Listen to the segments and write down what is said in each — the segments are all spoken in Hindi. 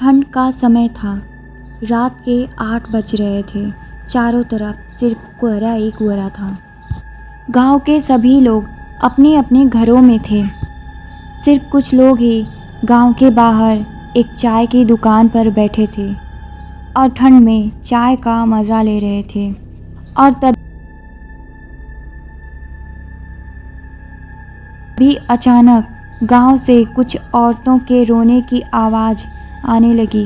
ठंड का समय था। रात के 8 बज रहे थे। चारों तरफ सिर्फ कोहरा ही कोहरा था। गांव के सभी लोग अपने अपने घरों में थे। सिर्फ कुछ लोग ही गांव के बाहर एक चाय की दुकान पर बैठे थे और ठंड में चाय का मज़ा ले रहे थे। और तभी अचानक गांव से कुछ औरतों के रोने की आवाज़ आने लगी।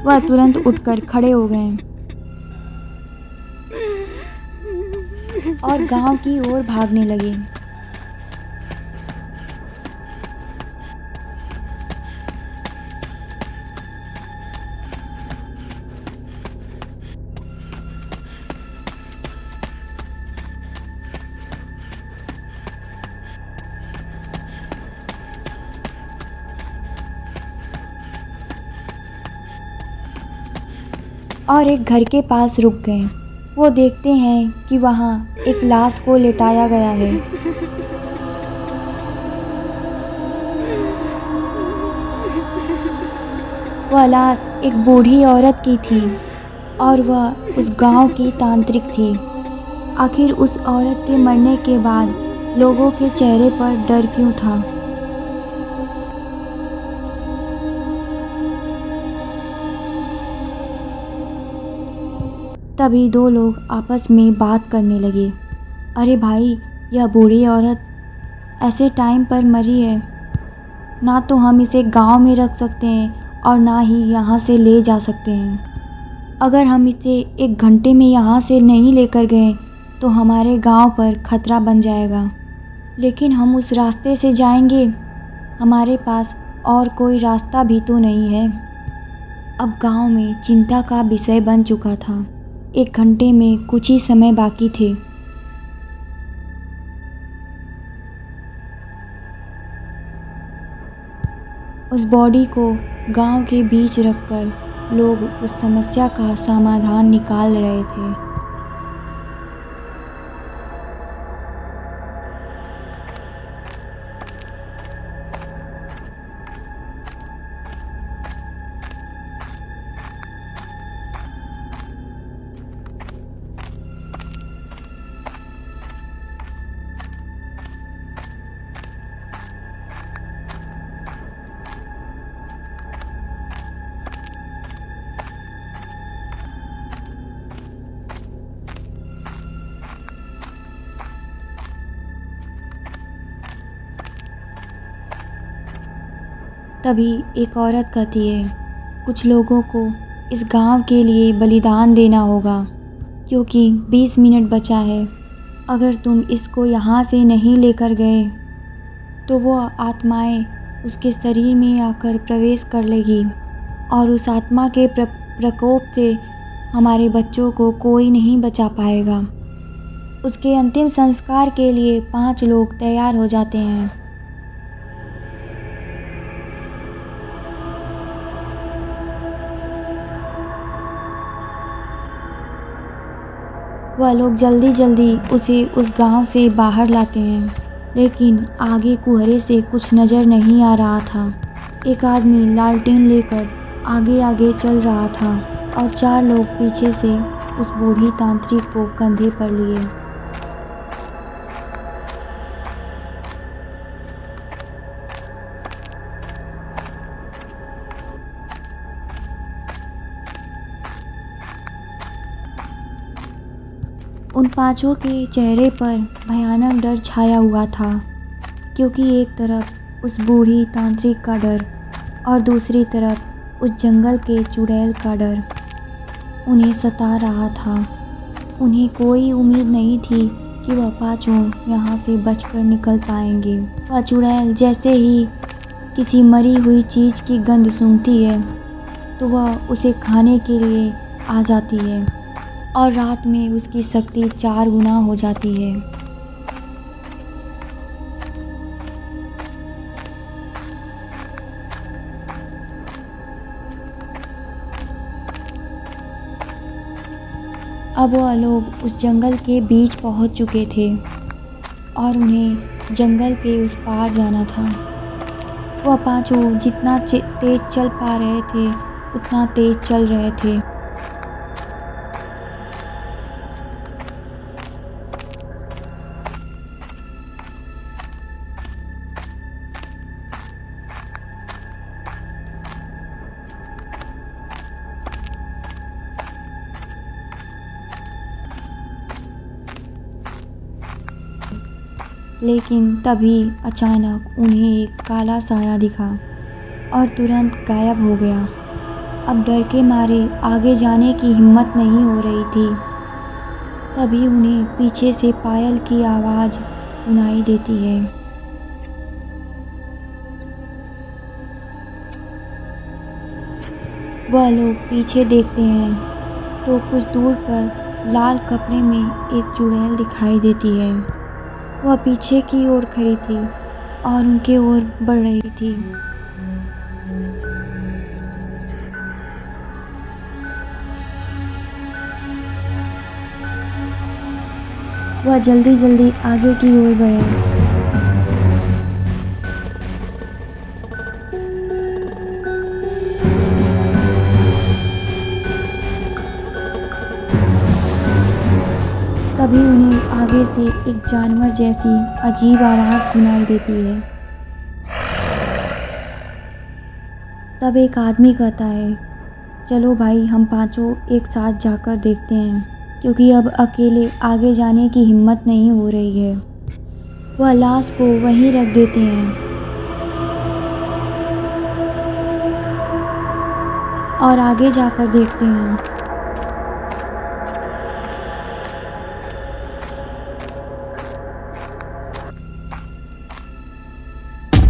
वह तुरंत उठकर खड़े हो गए और गांव की ओर भागने लगे। और एक घर के पास रुक गए। वो देखते हैं कि वहाँ एक लाश को लिटाया गया है। वह लाश एक बूढ़ी औरत की थी और वह उस गांव की तांत्रिक थी। आखिर उस औरत के मरने के बाद लोगों के चेहरे पर डर क्यों था? तभी दो लोग आपस में बात करने लगे। अरे भाई, यह बूढ़ी औरत ऐसे टाइम पर मरी है। ना तो हम इसे गांव में रख सकते हैं और ना ही यहाँ से ले जा सकते हैं। अगर हम इसे 1 घंटे में यहाँ से नहीं लेकर गए तो हमारे गांव पर खतरा बन जाएगा। लेकिन हम उस रास्ते से जाएंगे, हमारे पास और कोई रास्ता भी तो नहीं है। अब गांव में चिंता का विषय बन चुका था। 1 घंटे में कुछ ही समय बाकी थे। उस बॉडी को गांव के बीच रखकर लोग उस समस्या का समाधान निकाल रहे थे। तभी एक औरत कहती है, कुछ लोगों को इस गांव के लिए बलिदान देना होगा क्योंकि 20 मिनट बचा है। अगर तुम इसको यहाँ से नहीं लेकर गए तो वो आत्माएं उसके शरीर में आकर प्रवेश कर लेगी और उस आत्मा के प्रकोप से हमारे बच्चों को कोई नहीं बचा पाएगा। उसके अंतिम संस्कार के लिए 5 लोग तैयार हो जाते हैं। वह लोग जल्दी जल्दी उसे उस गांव से बाहर लाते हैं, लेकिन आगे कुहरे से कुछ नज़र नहीं आ रहा था। एक आदमी लालटेन लेकर आगे आगे चल रहा था और 4 लोग पीछे से उस बूढ़ी तांत्रिक को कंधे पर लिए। उन 5 के चेहरे पर भयानक डर छाया हुआ था, क्योंकि एक तरफ उस बूढ़ी तांत्रिक का डर और दूसरी तरफ उस जंगल के चुड़ैल का डर उन्हें सता रहा था। उन्हें कोई उम्मीद नहीं थी कि वह 5 यहाँ से बचकर निकल पाएंगे। वह चुड़ैल जैसे ही किसी मरी हुई चीज़ की गंध सूंघती है तो वह उसे खाने के लिए आ जाती है और रात में उसकी शक्ति 4 गुना हो जाती है। अब वह लोग उस जंगल के बीच पहुंच चुके थे। और उन्हें जंगल के उस पार जाना था। वह पांचों जितना तेज चल पा रहे थे उतना तेज चल रहे थे। लेकिन तभी अचानक उन्हें एक काला साया दिखा और तुरंत गायब हो गया। अब डर के मारे आगे जाने की हिम्मत नहीं हो रही थी। तभी उन्हें पीछे से पायल की आवाज़ सुनाई देती है। वह लोग पीछे देखते हैं तो कुछ दूर पर लाल कपड़े में एक चुड़ैल दिखाई देती है। वह पीछे की ओर खड़ी थी और उनके ओर बढ़ रही थी। वह जल्दी जल्दी आगे की ओर बढ़े। तभी उन्हें आगे से एक जानवर जैसी अजीब आवाज़ सुनाई देती है। तब एक आदमी कहता है, चलो भाई हम पांचों एक साथ जाकर देखते हैं, क्योंकि अब अकेले आगे जाने की हिम्मत नहीं हो रही है। वह लाश को वहीं रख देते हैं और आगे जाकर देखते हैं।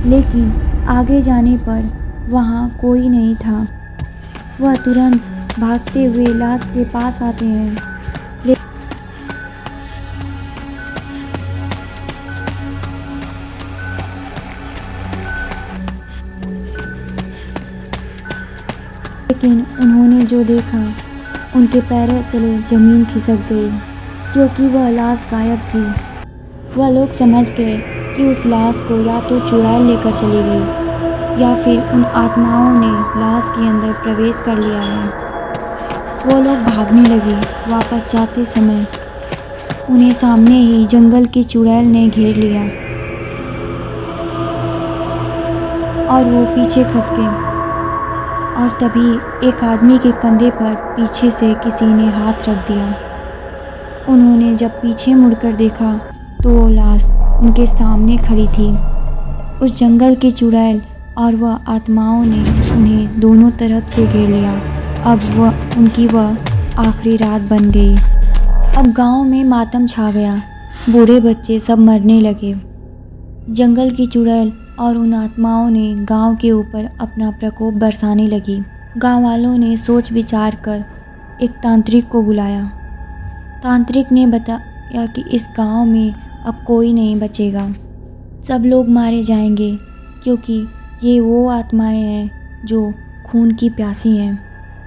लेकिन आगे जाने पर वहाँ कोई नहीं था। वह तुरंत भागते हुए लाश के पास आते हैं। लेकिन उन्होंने जो देखा, उनके पैरों तले ज़मीन खिसक गई, क्योंकि वह लाश गायब थी। वह लोग समझ गए कि उस लाश को या तो चुड़ैल लेकर चली गई या फिर उन आत्माओं ने लाश के अंदर प्रवेश कर लिया है। वो लोग भागने लगे। वापस जाते समय उन्हें सामने ही जंगल की चुड़ैल ने घेर लिया और वो पीछे खस गए। और तभी एक आदमी के कंधे पर पीछे से किसी ने हाथ रख दिया। उन्होंने जब पीछे मुड़कर देखा तो वो लाश उनके सामने खड़ी थी। उस जंगल की चुड़ैल और वह आत्माओं ने उन्हें दोनों तरफ से घेर लिया। अब वह आखिरी रात बन गई। अब गांव में मातम छा गया। बूढ़े बच्चे सब मरने लगे। जंगल की चुड़ैल और उन आत्माओं ने गांव के ऊपर अपना प्रकोप बरसाने लगी। गांव वालों ने सोच विचार कर एक तांत्रिक को बुलाया। तांत्रिक ने बताया कि इस गांव में अब कोई नहीं बचेगा, सब लोग मारे जाएंगे, क्योंकि ये वो आत्माएं हैं जो खून की प्यासी हैं।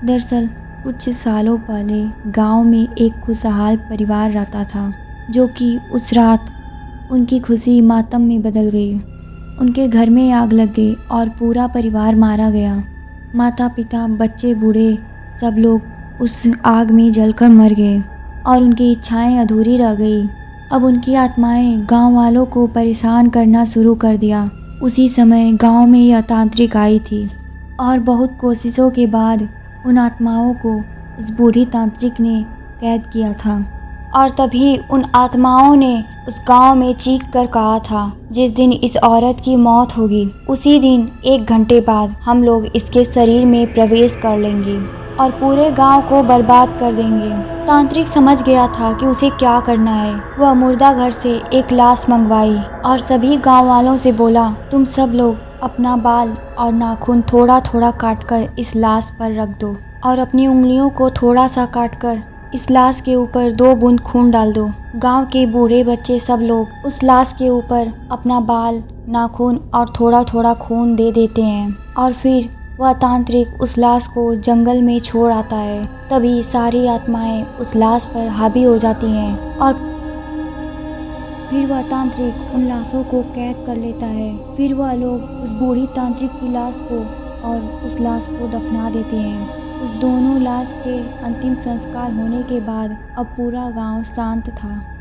दरअसल कुछ सालों पहले गांव में एक खुशहाल परिवार रहता था, जो कि उस रात उनकी खुशी मातम में बदल गई। उनके घर में आग लग गई और पूरा परिवार मारा गया। माता पिता बच्चे बूढ़े सब लोग उस आग में जलकर मर गए और उनकी इच्छाएं अधूरी रह गई। अब उनकी आत्माएं गांव वालों को परेशान करना शुरू कर दिया। उसी समय गांव में यह तांत्रिक आई थी और बहुत कोशिशों के बाद उन आत्माओं को उस बूढ़ी तांत्रिक ने कैद किया था। और तभी उन आत्माओं ने उस गांव में चीख कर कहा था, जिस दिन इस औरत की मौत होगी उसी दिन 1 घंटे बाद हम लोग इसके शरीर में प्रवेश कर लेंगे और पूरे गांव को बर्बाद कर देंगे। तांत्रिक समझ गया था कि उसे क्या करना है। वह मुर्दा घर से एक लाश मंगवाई और सभी गांव वालों से बोला, तुम सब लोग अपना बाल और नाखून थोड़ा थोड़ा काटकर इस लाश पर रख दो और अपनी उंगलियों को थोड़ा सा काटकर इस लाश के ऊपर 2 बूंद खून डाल दो। गांव के बूढ़े बच्चे सब लोग उस लाश के ऊपर अपना बाल, नाखून और थोड़ा थोड़ा खून दे देते हैं और फिर वह तांत्रिक उस लाश को जंगल में छोड़ आता है। तभी सारी आत्माएं उस लाश पर हावी हो जाती हैं और फिर वह तांत्रिक उन लाशों को कैद कर लेता है। फिर वह लोग उस बूढ़ी तांत्रिक की लाश को और उस लाश को दफना देते हैं। उस दोनों लाश के अंतिम संस्कार होने के बाद अब पूरा गांव शांत था।